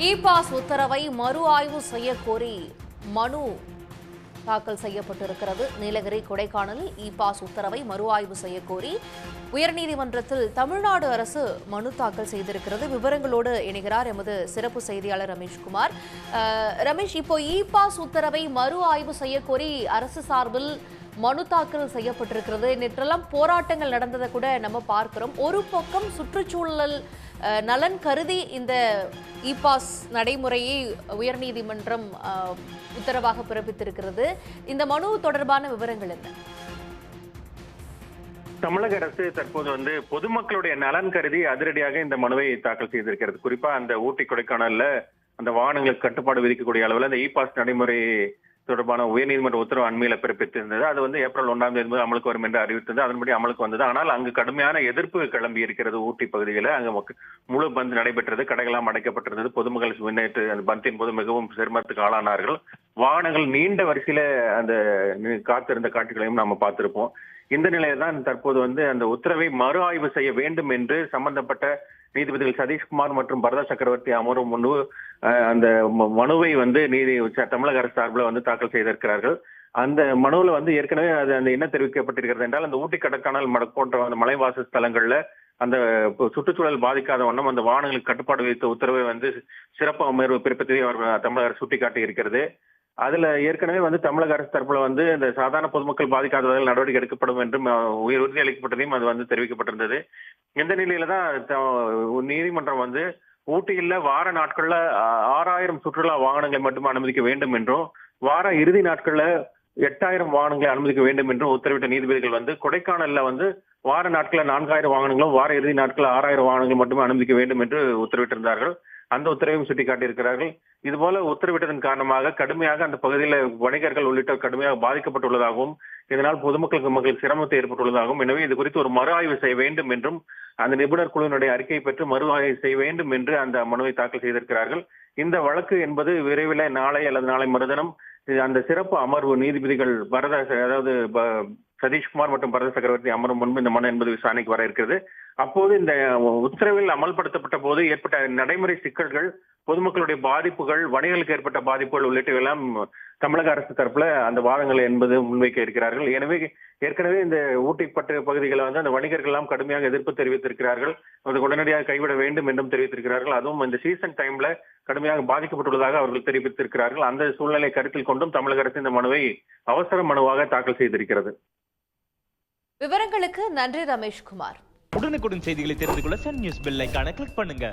E-pass உத்தரவை மறு ஆய்வு செய்யக்கோரி மனு தாக்கல் செய்யப்பட்டிருக்கிறது. நீலகிரி கொடைக்கானலில் இ-பாஸ் உத்தரவை மறு ஆய்வு செய்யக்கோரி உயர்நீதிமன்றத்தில் தமிழ்நாடு அரசு மனு தாக்கல் செய்திருக்கிறது. விவரங்களோடு இணைகிறார் எமது சிறப்பு செய்தியாளர் ரமேஷ்குமார். ரமேஷ், இப்போ இ-பாஸ் உத்தரவை மறு ஆய்வு செய்யக்கோரி அரசு சார்பில் மனு தாக்கல் செய்யப்பட்டிருக்கிறது. நேற்றெல்லாம் போராட்டங்கள் நடந்ததை கூட நம்ம பார்க்கிறோம். ஒரு பக்கம் சுற்றுச்சூழல் நலன் கருதி இந்த இ-பாஸ் நடைமுறையை உயர்நீதிமன்றம் உத்தரவாக பிறப்பித்திருக்கிறது. இந்த மனு தொடர்பான விவரங்கள் என்ன? தமிழக அரசு தற்போது பொதுமக்களுடைய நலன் கருதி அதிரடியாக இந்த மனுவை தாக்கல் செய்திருக்கிறது. குறிப்பா அந்த ஊட்டி கொடைக்கானல்ல அந்த வாகனங்களுக்கு கட்டுப்பாடு விதிக்கக்கூடிய அளவில் அந்த இ-பாஸ் நடைமுறை தொடர்பான உயர்நீதிமன்ற உத்தரவு அண்மையில பிறப்பித்திருந்தது. அது ஏப்ரல் 1ஆம் தேதி முதல் அமலுக்கு வரும் என்று அறிவித்தது. அதன்படி அமலுக்கு வந்தது. ஆனால் அங்கு கடுமையான எதிர்ப்பு கிளம்பி இருக்கிறது. ஊட்டி பகுதியில் அங்கு முழு பந்த் நடைபெற்றது. கடைகளாம் அடைக்கப்பட்டிருந்தது. பொதுமக்கள் முன்னேற்று அந்த பந்தின் போது மிகவும் சிரமத்துக்கு ஆளானார்கள். வாகனங்கள் நீண்ட வரிசையில அந்த காத்திருந்த காட்சிகளையும் நாம பார்த்திருப்போம். இந்த நிலையில்தான் தற்போது அந்த உத்தரவை மறு ஆய்வு செய்ய வேண்டும் என்று சம்பந்தப்பட்ட நீதிபதிகள் சதீஷ்குமார் மற்றும் பரத சக்கரவர்த்தி அமரும் முன்பு அந்த மனுவை தமிழக அரசு சார்பில் தாக்கல் செய்திருக்கிறார்கள். அந்த மனுவில் ஏற்கனவே அது என்ன தெரிவிக்கப்பட்டிருக்கிறது என்றால், அந்த ஊட்டி கொடைக்கானல் போன்ற அந்த மலைவாச ஸ்தலங்கள்ல அந்த சுற்றுச்சூழல் பாதிக்காத வண்ணம் அந்த வாகனங்களுக்கு கட்டுப்பாடு விதித்த உத்தரவை சிறப்பு அமர்வு பிறப்பித்ததை தமிழக அரசு சுட்டிக்காட்டி இருக்கிறது. அதுல ஏற்கனவே தமிழக அரசு தரப்புல இந்த சாதாரண பொதுமக்கள் பாதிக்காத வகையில் நடவடிக்கை எடுக்கப்படும் என்றும் உறுதி அளிக்கப்பட்டதையும் அது தெரிவிக்கப்பட்டிருந்தது. இந்த நிலையில தான் நீதிமன்றம் ஊட்டியில வார நாட்கள்ல 6000 சுற்றுலா வாகனங்களை மட்டும் அனுமதிக்க வேண்டும் என்றும், வார இறுதி நாட்கள்ல 8000 வாகனங்களை அனுமதிக்க வேண்டும் என்றும் உத்தரவிட்ட நீதிபதிகள் கொடைக்கானல்ல வார நாட்கள்ல 4000 வாகனங்களும், வார இறுதி நாட்கள்ல 6000 வாகனங்கள் மட்டுமே அனுமதிக்க வேண்டும் என்று உத்தரவிட்டிருந்தார்கள். அந்த உத்தரவையும் சுட்டிக்காட்டியிருக்கிறார்கள். இதுபோல உத்தரவிட்டதன் காரணமாக கடுமையாக அந்த பகுதியில் வணிகர்கள் உள்ளிட்டோர் கடுமையாக பாதிக்கப்பட்டுள்ளதாகவும், இதனால் மக்களுக்கு சிரமத்தை ஏற்பட்டுள்ளதாகவும், எனவே இது குறித்து ஒரு மறு ஆய்வு செய்ய வேண்டும் என்றும் அந்த நிபுணர் குழுவினுடைய அறிக்கையை பெற்று மறு ஆய்வு செய்ய வேண்டும் என்று அந்த மனுவை தாக்கல் செய்திருக்கிறார்கள். இந்த வழக்கு என்பது விரைவில் நாளை அல்லது நாளை மறுதினம் அந்த சிறப்பு அமர்வு நீதிபதிகள் சதீஷ்குமார் மற்றும் பரத சக்கரவர்த்தி அமரும் முன்பு இந்த மனு என்பது விசாரணைக்கு வர இருக்கிறது. அப்போது இந்த உத்தரவில் அமல்படுத்தப்பட்ட போது ஏற்பட்ட நடைமுறை சிக்கல்கள், பொதுமக்களுடைய பாதிப்புகள், வணிகர்களுக்கு ஏற்பட்ட பாதிப்புகள் உள்ளிட்டவையெல்லாம் தமிழக அரசு தரப்புல அந்த வாதங்கள் என்பது முன்வைக்க இருக்கிறார்கள். எனவே ஏற்கனவே இந்த ஊட்டி பகுதிகளை அந்த வணிகர்கள் எல்லாம் கடுமையாக எதிர்ப்பு தெரிவித்திருக்கிறார்கள். அது உடனடியாக கைவிட வேண்டும் என்றும் தெரிவித்திருக்கிறார்கள். அதுவும் இந்த சீசன் டைம்ல கடுமையாக பாதிக்கப்பட்டுள்ளதாக அவர்கள் தெரிவித்திருக்கிறார்கள். அந்த சூழ்நிலை கருத்தில் கொண்டும் தமிழக அரசு இந்த மனுவை அவசர மனுவாக தாக்கல் செய்திருக்கிறது. விவரங்களுக்கு நன்றி ரமேஷ்குமார். உடனுக்குடன் செய்திகளை தெரிந்து கொள்ள சன் நியூஸ் பெல் ஐகானை கிளிக் பண்ணுங்க.